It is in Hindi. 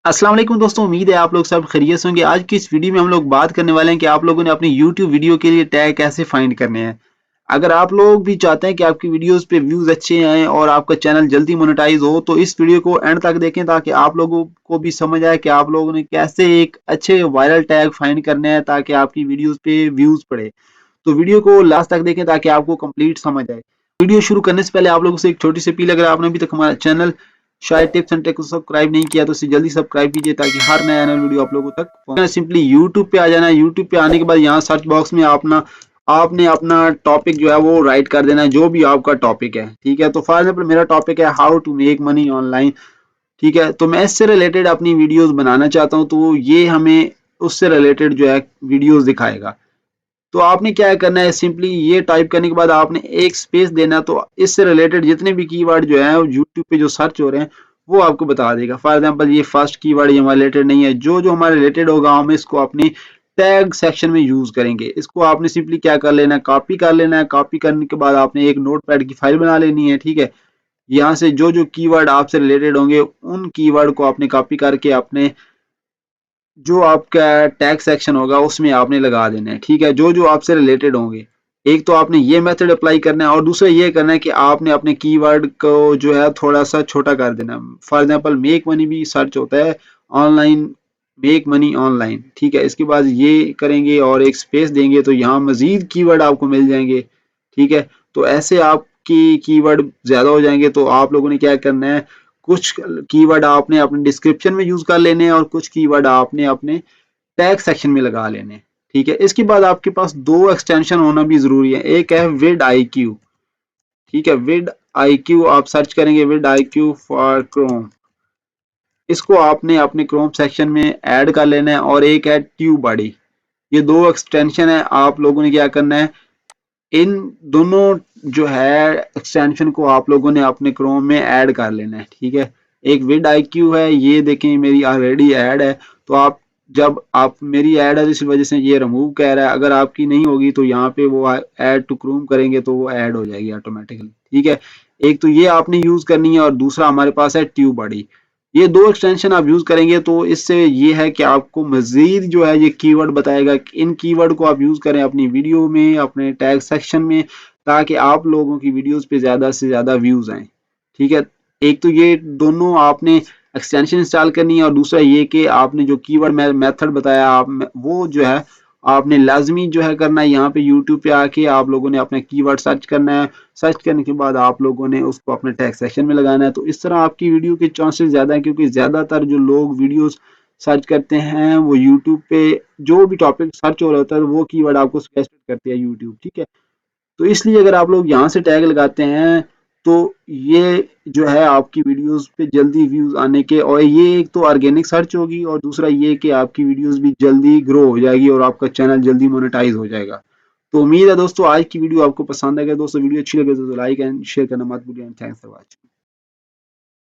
अस्सलाम वालेकुम दोस्तों, उम्मीद है आप लोग सब खैरियत से होंगे। आज की इस वीडियो में हम लोग बात करने वाले हैं कि आप लोगों ने अपनी यूट्यूब वीडियो के लिए टैग कैसे फाइंड करने हैं। अगर आप लोग भी चाहते हैं कि आपकी वीडियोस पे व्यूज अच्छे आएँ और आपका चैनल जल्दी मोनेटाइज हो, तो इस वीडियो को एंड तक देखें ताकि आप लोगों को भी समझ आए कि आप लोगों ने कैसे एक अच्छे वायरल टैग फाइंड करने हैं ताकि आपकी वीडियोस पे व्यूज पड़े। तो वीडियो को लास्ट तक देखें ताकि आपको कंप्लीट समझ आए। वीडियो शुरू करने से पहले आप लोगों से एक छोटी सी अपील, अगर आपने अभी तक हमारा चैनल शायद टिप्स एंड ट्रिक्स को सब्सक्राइब नहीं किया तो इसे जल्दी सब्सक्राइब कीजिए ताकि हर नया नया वीडियो आप लोगों तक पहुंचे। सिंपली यूट्यूब पे आ जाना है। यूट्यूब पे आने के बाद यहाँ सर्च बॉक्स में आपने अपना टॉपिक जो है वो राइट कर देना है, जो भी आपका टॉपिक है। ठीक है, तो फॉर एग्जाम्पल मेरा टॉपिक है how to make money online. ठीक है, तो मैं इससे रिलेटेड अपनी वीडियोस बनाना चाहता हूँ, तो ये हमें उससे रिलेटेड जो है वीडियोस दिखाएगा। तो आपने क्या करना है, सिंपली ये टाइप करने के बाद आपने एक स्पेस देना है। तो इससे रिलेटेड जितने भी कीवर्ड जो है यूट्यूब पे जो सर्च हो रहे हैं वो आपको बता देगा। फॉर एग्जांपल ये फर्स्ट कीवर्ड ये हमारे रिलेटेड नहीं है, जो जो हमारे रिलेटेड होगा हम इसको अपनी टैग सेक्शन में यूज करेंगे। इसको आपने सिंपली क्या कर लेना है, कॉपी कर लेना है। कॉपी करने के बाद आपने एक नोटपैड की फाइल बना लेनी है। ठीक है, यहाँ से जो जो कीवर्ड आपसे रिलेटेड होंगे उन कीवर्ड को आपने कॉपी करके अपने जो आपका टैग सेक्शन होगा उसमें आपने लगा देना है। ठीक है, जो जो आपसे रिलेटेड होंगे। एक तो आपने ये मेथड अप्लाई करना है और दूसरा ये करना है कि आपने अपने कीवर्ड को जो है थोड़ा सा छोटा कर देना है। फॉर एग्जांपल मेक मनी भी सर्च होता है ऑनलाइन, मेक मनी ऑनलाइन। ठीक है, इसके बाद ये करेंगे और एक स्पेस देंगे तो यहाँ मजीद कीवर्ड आपको मिल जाएंगे। ठीक है, तो ऐसे आपकी कीवर्ड ज्यादा हो जाएंगे। तो आप लोगों ने क्या करना है, कुछ कीवर्ड आपने अपने डिस्क्रिप्शन में यूज कर लेने हैं और कुछ कीवर्ड आपने अपने टैग सेक्शन में लगा लेने हैं। ठीक है, इसके बाद आपके पास दो एक्सटेंशन होना भी जरूरी है। एक है विड आई क्यू। ठीक है, विड आई क्यू आप सर्च करेंगे, विड आई क्यू फॉर क्रोम। इसको आपने अपने क्रोम सेक्शन में ऐड कर लेना है। और एक है ट्यूब बॉडी। ये दो एक्सटेंशन है, आप लोगों ने क्या करना है, इन दोनों जो है एक्सटेंशन को आप लोगों ने अपने क्रोम में ऐड कर लेना है। ठीक है, एक विड आईक्यू है, ये देखें मेरी ऑलरेडी ऐड है। तो आप जब आप मेरी ऐड है इस वजह से ये रिमूव कह रहा है। अगर आपकी नहीं होगी तो यहाँ पे वो ऐड टू क्रोम करेंगे तो वो ऐड हो जाएगी ऑटोमेटिकली। ठीक है, एक तो ये आपने यूज करनी है और दूसरा हमारे पास है ट्यूब बॉडी। ये दो एक्सटेंशन आप यूज करेंगे तो इससे ये है कि आपको मजीद जो है ये कीवर्ड बताएगा कि इन कीवर्ड को आप यूज करें अपनी वीडियो में, अपने टैग सेक्शन में, ताकि आप लोगों की वीडियोस पे ज्यादा से ज्यादा व्यूज आए। ठीक है, एक तो ये दोनों आपने एक्सटेंशन इंस्टॉल करनी है और दूसरा ये कि आपने जो कीवर्ड मेथड बताया आप वो जो है आपने लाजमी जो है करना है। यहाँ पे यूट्यूब पे आके आप लोगों ने अपना कीवर्ड सर्च करना है। सर्च करने के बाद आप लोगों ने उसको अपने टैग सेक्शन में लगाना है। तो इस तरह आपकी वीडियो के चांसेस ज़्यादा हैं, क्योंकि ज़्यादातर जो लोग वीडियोस सर्च करते हैं वो यूट्यूब पे जो भी टॉपिक सर्च हो रहा होता है वो कीवर्ड आपको सजेस्ट करती है यूट्यूब। ठीक है, तो इसलिए अगर आप लोग यहाँ से टैग लगाते हैं तो ये जो है आपकी वीडियोस पे जल्दी व्यूज आने के, और ये एक तो ऑर्गेनिक सर्च होगी और दूसरा ये कि आपकी वीडियोस भी जल्दी ग्रो हो जाएगी और आपका चैनल जल्दी मोनेटाइज हो जाएगा। तो उम्मीद है दोस्तों आज की वीडियो आपको पसंद आएगा। दोस्तों वीडियो अच्छी लगे तो लाइक एंड शेयर करना मत भूलिए। Thanks for watching.